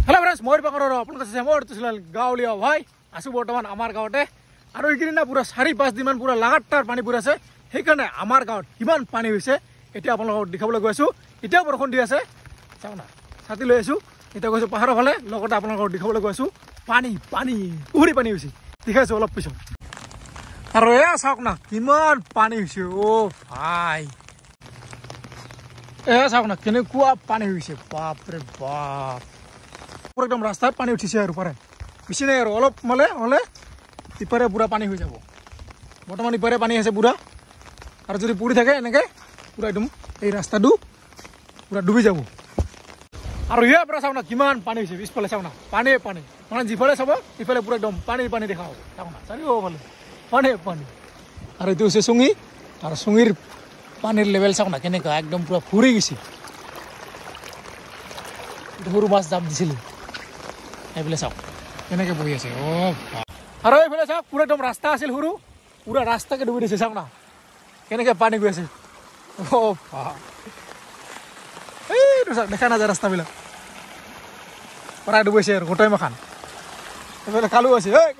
Hello friends मोर पाकर आपलोक से मोर तुसलाल गावलिया भाई आसु बर्तमान आमार गावते आरो इकिना पूरा 4-5 दिन मान पूरा लगातार पानी पूरा আছে হেকাৰণে आमार गावत কিমান পানী হৈছে এতিয়া আপোনালোকক দেখাবলৈ গৈছো এতিয়া বৰষুণ দি আছে চাও না ছাতি লৈ আছো এতিয়া গৈছো পাহাৰৰ ফালে লগতে আপোনালোকক দেখাবলৈ গৈছো পানী পানী পুৰি পানী হৈছে দেখাইছো অলপ পিছত আৰু এয়া চাওক না কিমান পানী হৈছে ও ভাই এয়া চাওক না কেনেকুৱা পানী হৈছে বাপ ৰে বাপ पूरा एकदम रास्ता पानी उठिसे और ऊपर बेसि नहीं और अलप माले हले इपारे पूरा पानी हो जाबो बर्तमान इपारे पानी आछे पूरा और जदि पुरी थाके एनेके पूरा एकदम এই रास्ताটো पूरा डुबी जाबो और इया पूरा साउना किमान पानी होइसे बिसफाले साउना पानी पानी माने जिफाले साबो इफाले पूरा एकदम पानी पानी देखाओ साउना चारिओ फाले पानी पानी और इतो से सुंगी और सुंगीर पानीर लेवल साउना केनेका एकदम पूरा फुरी गइसे সৰু মাছ জাপ দিছিল এইফালে চাওক কেনেকে বহি আছে ও আৰু এইফালে চাওক পুৰা একদম ৰাস্তা আছিল সৰু পুৰা ৰাস্তাকে ডুবি দিছে চাওক না কেনেকে পানী গৈ আছে ও এইটো চাওক দেখা না যায় ৰাস্তাবিলাক পুৰা ডুবিছে আৰু গোটাই মাখান এইফালে কালু আছে এই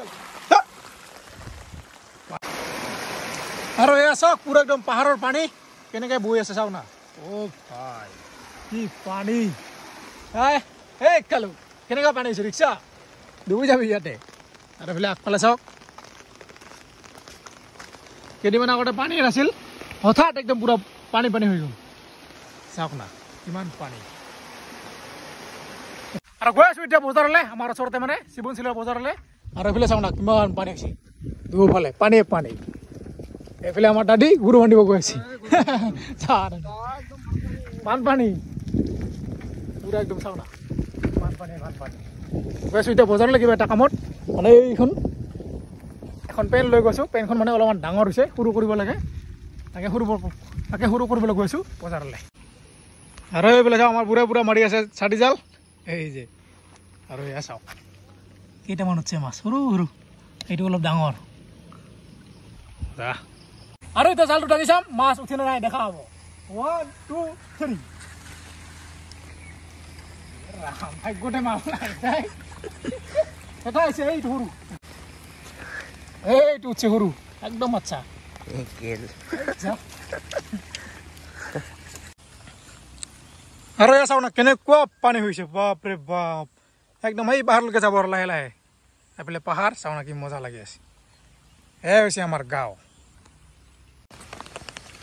আৰু এয়া চাওক পুৰা একদম পাহাৰৰ পানী কেনেকে বহি আছে চাওক না ও ভাই কি পানী এই কালু কেনেকা পানী হৈছে ৰিক্সা ডুবি যাবি ইয়াতে আৰু এইফালে আগফালে চাওক কেইদিনমান আগতে পানী নাছিল হঠাৎ একদম পুৰা পানী পানী হৈ গ'ল চাওক না কিমান পানী আৰু গৈ আছো এতিয়া বজাৰলৈ আমাৰ ওচৰতে মানে শিৱনশিলৰ বজাৰলৈ আৰু এইফালে চাওক না কিমান পানী হৈছে দুফালে পানী পানী এইফালে আমাৰ দাদী গুৰু বান্ধিব গৈ আছে বানপানী पूरा एकदम साउना बानपानी গৈছো এতিয়া বজাৰলৈ কিবা এটা কামত মানে এইখন এখন পেন লৈ গৈছো পেনখন মানে অলপমান ডাঙৰ হৈছে সৰু কৰিব লাগে তাকে সৰু কৰিবলৈ গৈছো বজাৰলৈ আৰু এইফালে চাও আমাৰ বুঢ়া মাৰি আছে ছাটি জাল এই যে আৰু এয়া চাও কেইটামান হচ্ছে মাছ সৰু সৰু এইটো অলপ ডাঙৰ আৰু এতিয়া জালটো টানি চাম মাছ উঠি নাই দেখা হ'ব 1 2 3 ভাই গোটে মাছ নাই এটা আছে এইটো সৰু এইটো হচ্ছে সৰু একদম আচ্ছা আৰু এয়া চাও না কেনেকুৱা পানী হৈছে বাপ ৰে বাপ একদম এই পাহাৰলৈকে যাব আৰু লাহে লাহে এইফালে পাহাৰ চাও না কি মজা লাগি আছে এই হৈছে আমাৰ গাঁও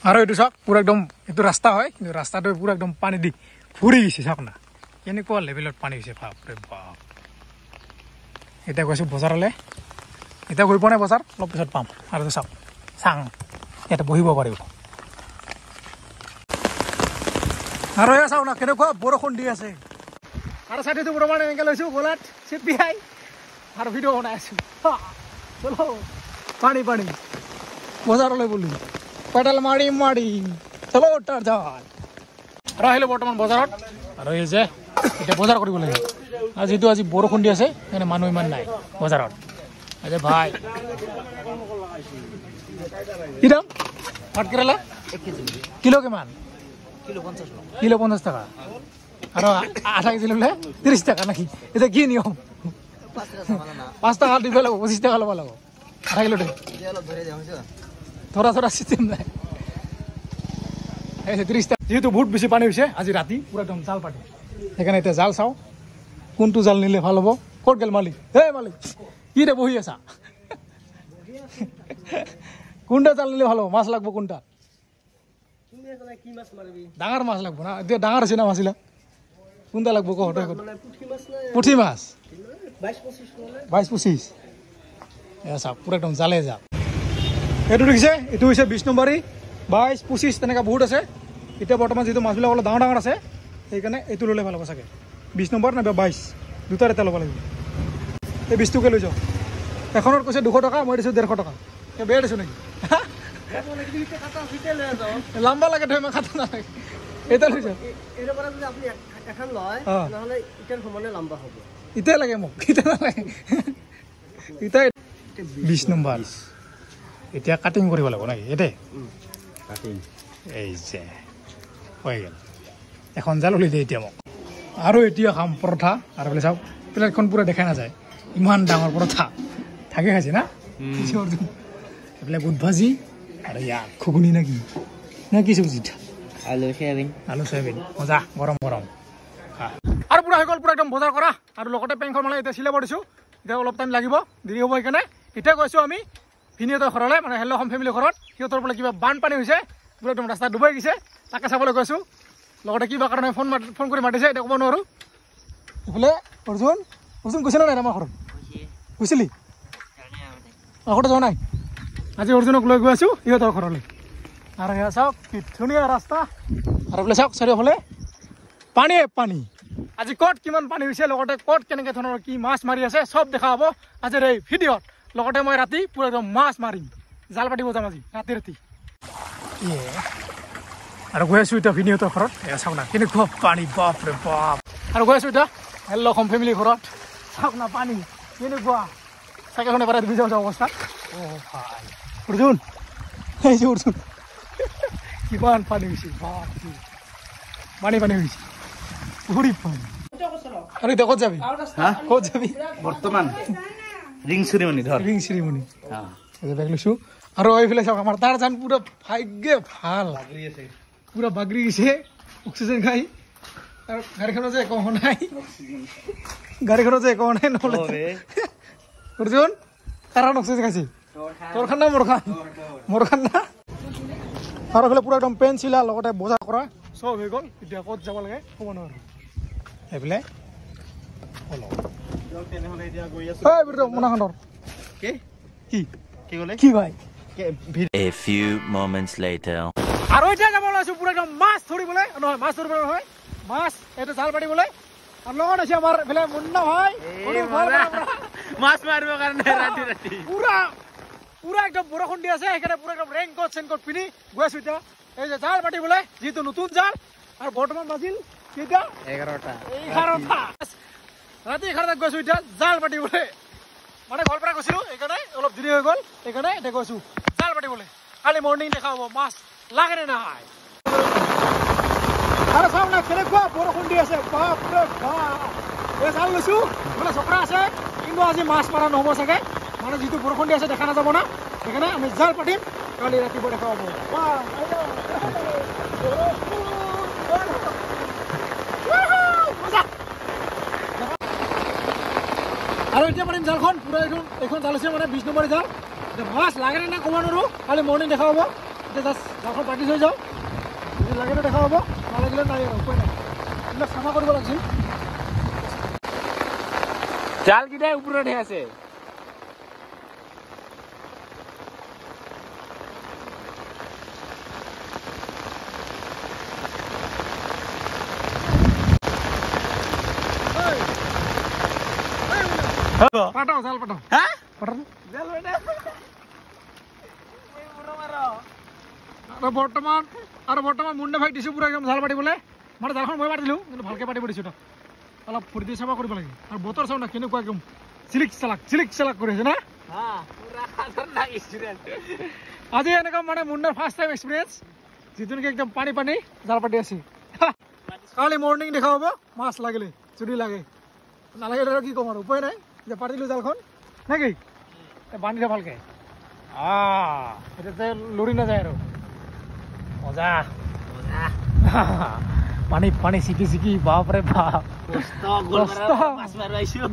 আৰু এইটো চাওক পুৰা একদম এইটো ৰাস্তা হয় কিন্তু ৰাস্তাটো পুৰা একদম পানী দি ফুৰি গৈছে চাওক না কেনেকুৱা লেভেলত পানী হৈছে বাপ ৰে বাপ এতিয়া গৈছোঁ বজাৰলৈ এতিয়া গৈ পোৱা নাই বজাৰ অলপ পিছত পাম আৰু চাওক চাং ইয়াতে বহিব পাৰিব আৰু এয়া চাওক না কেনেকুৱা বৰষুণ দি আছে আৰু ছাতিটো বৰ্তমান এনেকৈ লৈছোঁ গলাত চিপিয়াই আৰু ভিডিঅ' বনাই আছোঁ চলো পানী পানী বজাৰলৈ বলো পেডেল মাৰি মাৰি চলো তাৰ যাওঁ আৰু আহিলোঁ বৰ্তমান বজাৰত আৰু এই যে এতিয়া বজাৰ কৰিব লাগে আৰু যেহেতু আজি বৰষুণ দি আছে সেইকাৰণে মানুহ ইমান নাই বজাৰত আচ্ছা ভাই কি দাম ভাতকেৰেলা 1 কেজি কিলো কিমান কিলো 50 টাকা আৰু আধা কেজি ল'লে 30 টাকা নাকি এতিয়া কি নিয়ম 5 টাকা দিব লাগিব 25 টাকা ল'ব লাগিব আধা কিলোতে থোৰা চিষ্টেম নাই এই 30 টাকা যেহেতু বহুত বেছি পানী হৈছে আজি ৰাতি পুৰা একদম জাল পাতি সেইকাৰণে এতিয়া জাল চাওঁ কোনটো জাল নিলে ভাল হ'ব ক'ত গেল মালিক হে মালিক কি দে বহি আছা কোনটা জাল নিলে ভাল হ'ব মাছ লাগব কোনটা ডাঙৰ মাছ লাগব না এতিয়া ডাঙৰ আছে না মাছবিলাক কোনটা লাগব কওঁ পুঠি মাছ 22-25 এয়া চাওক পুৰা একদম জালে যা এইটো দেখিছে এইটো হৈছে 20 নম্বৰী 22-25 তেনেকুৱা বহুত আছে এতিয়া বৰ্তমান যিটো মাছবিলাক অলপ ডাঙৰ ডাঙৰ আছে সেইকাৰণে এইটো ল'লে ভাল হ'ব চাগে 20 নম্বৰ নাইবা 22 দুটাৰ এটা ল'ব লাগিব এই 20 টকা লৈ যাওঁ এখনত কৈছে 200 টকা মই দিছোঁ 150 টকা বেয়া দিছোঁ নেকি লম্বা লাগে ধৰি মই খাতা নালাগে এটা লৈ যাওঁ ইটাই লাগে মোক ইটা নালাগে ইটাই 20 নম্বৰ এতিয়া কাটিং কৰিব লাগিব নাকি এতে এই যে হৈ গ'ল এখন জাল উলিয়াই দিয়ে এতিয়া মোক আৰু এতিয়া খাম পৰঠা আৰু বোলে চাওক প্লেটখন পুৰা দেখা নাযায় ইমান ডাঙৰ পৰঠা থাকে খাইছে না এইফালে বুট ভাজি আৰু ইয়াক ঘুগুনি নে কি চব্জি আলু চয়াবিন মজা গৰম গৰম আৰু পুৰা হৈ গ'ল পুৰা একদম বজাৰ কৰা আৰু লগতে পেংখন মানে এতিয়া চিলাব দিছোঁ এতিয়া অলপ টাইম লাগিব দেৰি হ'ব সেইকাৰণে এতিয়া গৈছোঁ আমি ভিনিহঁতৰ ঘৰলৈ মানে হেল্ল' হোম ফেমিলিৰ ঘৰত সিহঁতৰ বোলে কিবা বানপানী হৈছে পুৰা একদম ৰাস্তা ডুবাই গৈছে তাকে চাবলৈ গৈছোঁ লগতে কিবা কাৰণে ফোন কৰি মাতিছে এতিয়া ক'ব নোৱাৰোঁ এইফালে অৰ্জুন গৈছিলে নাই আমাৰ ঘৰত গৈছিলি আগতে যোৱা নাই আজি অৰ্জুনক লৈ গৈ আছোঁ সিহঁতৰ ঘৰলৈ আৰু সেয়া চাওক কি ধুনীয়া ৰাস্তা আৰু বোলে চাওক চাৰিওফালে পানী আজি ক'ত কিমান পানী হৈছে লগতে ক'ত কেনেকৈ ধৰণৰ কি মাছ মাৰি আছে চব দেখা হ'ব আজিৰ এই ভিডিঅ'ত লগতে মই ৰাতি পুৰা একদম মাছ মাৰিম জাল পাতিব যাম আজি ৰাতি আৰু গৈ আছোঁ এতিয়া ভিনিহঁতৰ ঘৰত এয়া চাওক না কেনেকুৱা পানী বাপৰে বাপ আৰু গৈ আছোঁ এতিয়া হেল্ল' হোম ফেমিলিৰ ঘৰত চাওক না পানী কেনেকুৱা চাইকেলখনে পাৰে ভিজা অৱস্থা ভাই অৰ্জুন অৰ্জুন কিমান পানী হৈছে পানী হৈছে পুখুৰী পানী আৰু এতিয়া ক'ত যাবি বৰ্তমান ৰিং চেৰিমনি বেগ লৈছোঁ আৰু এইফালে চাওক আমাৰ তাৰ যেন পুৰা ভাগ্যে ভাল পুৰা বাগৰি গৈছে অক্সিজেন খাই আৰু গাড়ীখনত যে একো হোৱা নাই নহ'লে অৰ্জুন তাৰ অক্সিজেন খাইছে তোৰ খান না মোৰ খান না আৰু এইফালে পুৰা একদম পেন চিলা লগতে বজাৰ কৰা চব হৈ গ'ল এতিয়া ক'ত যাব লাগে ক'ব নোৱাৰোঁ এইফালে মোনাখনৰ কি ভাই A few moments later. আৰু এতিয়া যাব ওলাইছোঁ পুৰা একদম মাছ ধৰিবলৈ নহয় মাছ এইটো জাল পাতিবলৈ আৰু লগত আছে আমাৰ এইফালে মুন্না ভাই মাছ মাৰিবৰ কাৰণে ৰাতি পুৰা একদম বৰষুণ দি আছে সেইকাৰণে পুৰা একদম ৰেইনকোট চেইনকোট পিন্ধি গৈ আছোঁ এতিয়া এই যে জাল পাতিবলৈ যিহেতু নতুন জাল আৰু বৰ্তমান বাজিল কেইটা 11টা ৰাতি 11টাত গৈছোঁ এতিয়া জাল পাতিবলৈ মানে ঘৰৰ পৰা গৈছিলোঁ সেইকাৰণে অলপ দেৰি হৈ গ'ল সেইকাৰণে এতিয়া গৈছোঁ জাল পাতিবলৈ কালি মৰ্ণিং দেখা হ'ব মাছ লাগে নে নাই আৰু চাওক না কেনেকুৱা বৰষুণ দি আছে বাপৰে বাপ এই জাল লৈছোঁ মানে চকৰা আছে কিন্তু আজি মাছ মৰা নহ'ব চাগে মানে যিটো বৰষুণ দি আছে দেখা নাযাব না সেইকাৰণে আমি জাল পাতিম কালি ৰাতিপুৱা দেখা হ'ব আৰু এতিয়া পাৰিম জালখন পুৰা এইখন জাল হৈছে মানে 20 নম্বৰ জাল এতিয়া মাছ লাগে নে ক'ব নোৱাৰোঁ কালি মৰ্ণিং দেখা হ'ব এতিয়া জাষ্ট জালখন পাতি থৈ যাওঁ যদি লাগে দেখা হ'ব নালাগিলে নাই আৰু উপায় নাই এইবিলাক চাফা কৰিব লাগিছিল জালকেইটাই ওপৰতহে আছে পাতাও জাল পাতাও আৰু বৰ্তমান মুন্না ভাই দিছোঁ পুৰা একদম জাল পাতিবলৈ মানে জালখন মই পাতিলোঁ কিন্তু ভালকৈ পাতিব দিছোঁ তাক অলপ ফূৰ্তি চাফা কৰিব লাগে আৰু বতৰ চাওঁ না কেনেকুৱা একদম চিলিক চালাক কৰি আছে না আজি এনেকুৱা মানে মুন্নাৰ ফাৰ্ষ্ট টাইম এক্সপিৰিয়েঞ্চ যিটো নেকি একদম পানী জাল পাতি আছে কালি মৰ্ণিং দেখা হ'ব মাছ লাগিলে যদি লাগে নালাগে আৰু কি ক'ম আৰু উপায় নাই যে পাতিলোঁ জালখন নে কি বান্ধি দে ভালকৈ এতিয়া লৰি নাযায় আৰু মজা পানী চিকি বাপৰে বাপ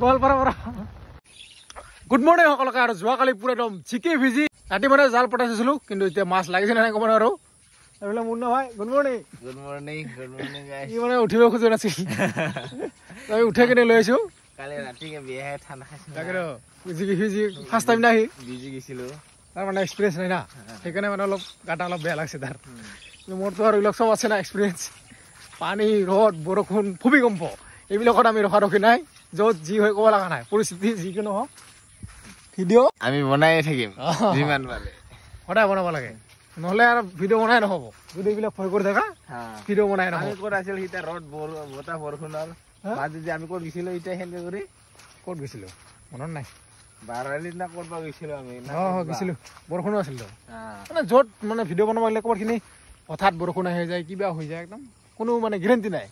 গোৱালপাৰা পৰা গুড মৰ্ণিং সকলোকে আৰু যোৱাকালি পুৰা একদম চিকি ভিজি ৰাতি মানে জাল পঠাইছিলোঁ কিন্তু এতিয়া মাছ লাগিছে নে নাই ক'ব নোৱাৰোঁ এইবিলাক মুন্না ভাই গুড মৰ্ণিং ই মানে উঠিব খোজা নাছিল আমি উঠাই কিনে লৈ আহিছোঁ কালি ৰাতিকে বিয়াহে ঠাণ্ডা খাইছোঁ তাকেতো ভিজি ফাৰ্ষ্ট টাইম নাই ভিজি গৈছিলোঁ তাৰ মানে এক্সপিৰিয়েঞ্চ নাই না সেইকাৰণে মানে অলপ গাটা অলপ বেয়া লাগছে তাৰ মোৰতো আৰু এইবিলাক চব আছে না এক্সপিৰিয়েঞ্চ পানী ৰ'দ বৰষুণ ভূমিকম্প এইবিলাকত আমি ৰখা নাই য'ত যি হয় ক'ব লগা নাই পৰিস্থিতি যিকোনো হওক ভিডিঅ' আমি বনায়ে থাকিম যিমান পাৰে সদায় বনাব লাগে নহ'লে আৰু ভিডিঅ' বনাই নহ'ব যদি এইবিলাক ভয় কৰি থাকা ভিডিঅ' বনাই নহ'ব ক'ত আছিল এতিয়া ৰ'দ বতাহ বৰষুণৰ মাজত যে আমি ক'ত গৈছিলোঁ এতিয়া সেনেকৈ কৰি ক'ত গৈছিলোঁ মনত নাই বাৰালিত না ক'ত বা গৈছিলোঁ আমি গৈছিলোঁ বৰষুণো আছিল মানে য'ত মানে ভিডিঅ' বনাব লাগিলে ক'ৰবাতখিনি হঠাৎ বৰষুণ আহি যায় কিবা হৈ যায় একদম কোনো মানে গেৰেণ্টি নাই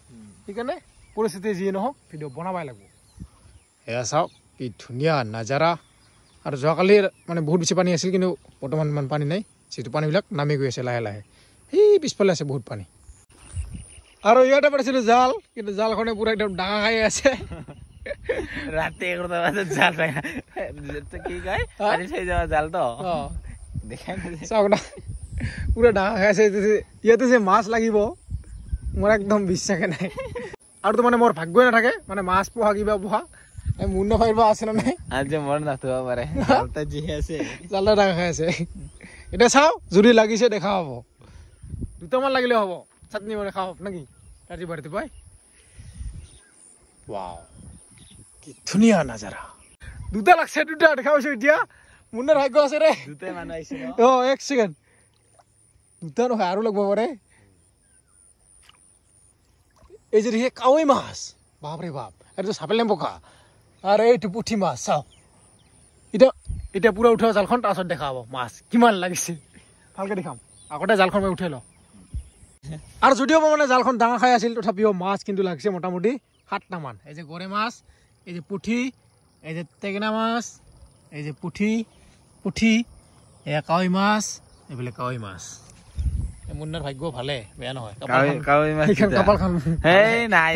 সেইকাৰণে পৰিস্থিতি যিয়ে নহওক ভিডিঅ' বনাবই লাগিব এয়া চাওক কি ধুনীয়া নাজাৰা আৰু যোৱাকালি মানে বহুত বেছি পানী আছিল কিন্তু বৰ্তমান ইমান পানী নাই যিটো পানীবিলাক নামি গৈ আছে লাহে লাহে সেই পিছফালে আছে বহুত পানী আৰু ইয়াতে পাইছিলোঁ জাল কিন্তু জালখনে পুৰা একদম ডাঙা খাই আছে ৰাতি 11টা বজাত জাল পাই কি কয় পানী চাই যাওয়া জাল তো দেখাই চাওক না পুৰা ডাঙা খাই আছে ইয়াতে যে মাছ লাগিব মোৰ একদম বিশ্বাসে নাই আৰু তো মানে মোৰ ভাগ্যই নাথাকে মানে মাছ পোহা কিবা পোহা মুন্না ভাইৰ আছে না নাই আজি মোৰ নাথব পাৰে জালটা যি আছে জালটা ডাঙা খাই আছে এটা চাও যদি লাগিছে দেখা হ'ব দুটামান লাগিলে হ'ব চাটনি বনাই খাওঁ নাকি ৰাতিপুৱাই ৱাও কি ধুনীয়া নাজাৰা দুটা লাগছে দুটা দেখা পাইছো এতিয়া মুন্নাৰ ভাগ্য আছে ৰে দুটাই মানুহ আহিছে এক ছেকেণ্ড দুটা নহয় আৰু লাগব পাৰে এই যে দেখি কাৱৈ মাছ বাপৰে বাপ এইটো চাপেল নেম্পকা আৰু এইটো পুঠি মাছ চাও এতিয়া পুৰা উঠোৱা জালখন তাৰপিছত দেখা হ'ব মাছ কিমান লাগিছে ভালকে দেখাম আগতে জালখন মই উঠাই লওঁ আৰু যদিও মই মানে জালখন ডাঙৰ খাই আছিল তথাপিও মাছ কিন্তু লাগিছে মোটামুটি 7টা মান এই যে গৰে মাছ এই যে পুঠি এই যে টেঙনা মাছ এই যে পুঠি এয়া কাৱৈ মাছ এইবিলাক কাৱৈ মাছ মুন্নাৰ ভাগ্য ভালে বেয়া নহয় কাৱৈ মাছ কপালখন হেই নাই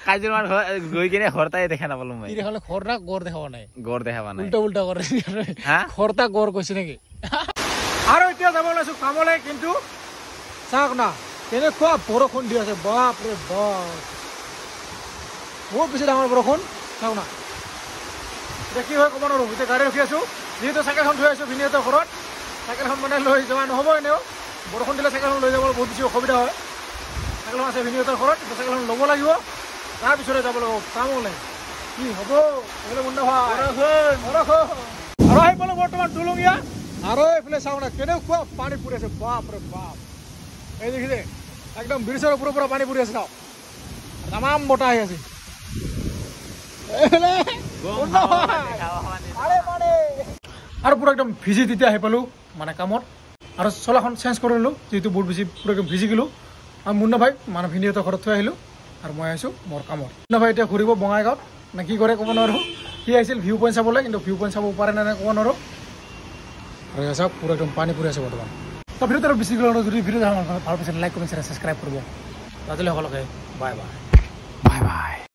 কাজিৰঙাৰ গৈ কিনে ঘৰটাই দেখা নাপালো মই দেখালে ঘৰটা গড় দেখাব নাই গড় দেখাব নাই উল্টা কৰে ঘৰটা গড় কৈছে নেকি আৰু এতিয়া যাব ওলাইছো কামলৈ কিন্তু চাওক না কেনেকুৱা বৰষুণ দি আছে বাপৰে বাপ বহুত বেছি ডাঙৰ বৰষুণ চাওক না এতিয়া কি হয় ক'ব নোৱাৰো এতিয়া গাড়ী ৰখি আছো যিহেতু চাইকেলখন থৈ আছো ভিনিহঁতৰ ঘৰত চাইকেলখন মানে লৈ যোৱা নহ'ব এনেও বৰষুণ দিলে চাইকেলখন লৈ যাবলৈ বহুত বেছি অসুবিধা হয় চাইকেলখন আছে ভিনিহঁতৰ ঘৰত এতিয়া চাইকেলখন ল'ব লাগিব তাৰপিছতে যাব লাগিব কামলৈ কি হ'ব মুন্না ভাই আৰু আহি পালো বৰ্তমান দুলঙীয়া আৰু এইফালে চাওক না কেনেকুৱা পানী পৰি আছে বাপৰে বাপ এই দেখিছে একদম ব্ৰিজৰ ওপৰৰ পৰা পানী পৰি আছে চাওক তামাম বতাহ আহি আছে আৰু পুৰা একদম ভিজি তেতিয়া আহি পালো মানে কামত আৰু চলাখন চেঞ্জ কৰি ল'লোঁ যিহেতু বহুত বেছি পুৰা একদম ভিজি গ'লোঁ আৰু মুন্না ভাই মানে ভিনিহঁতৰ ঘৰত থৈ আহিলোঁ আৰু মই আহিছোঁ মোৰ কামত মুন্না ভাই এতিয়া ঘূৰিব বঙাইগাঁৱত নে কি কৰে ক'ব নোৱাৰোঁ সি আহিছিল ভিউ পইণ্ট চাবলৈ কিন্তু ভিউ পইণ্ট চাব পাৰে নে ক'ব নোৱাৰোঁ আৰু চাওক পুৰা একদম পানী পৰি আছে বৰ্তমান তো ভিডিঅ'টো বেছি যদি ভিডিঅ' ভাল পাইছে লাইক কমেণ্ট শ্বেয়াৰ ছাবস্ক্ৰাইব কৰিব আজিলৈ সকলোকে বাই বাই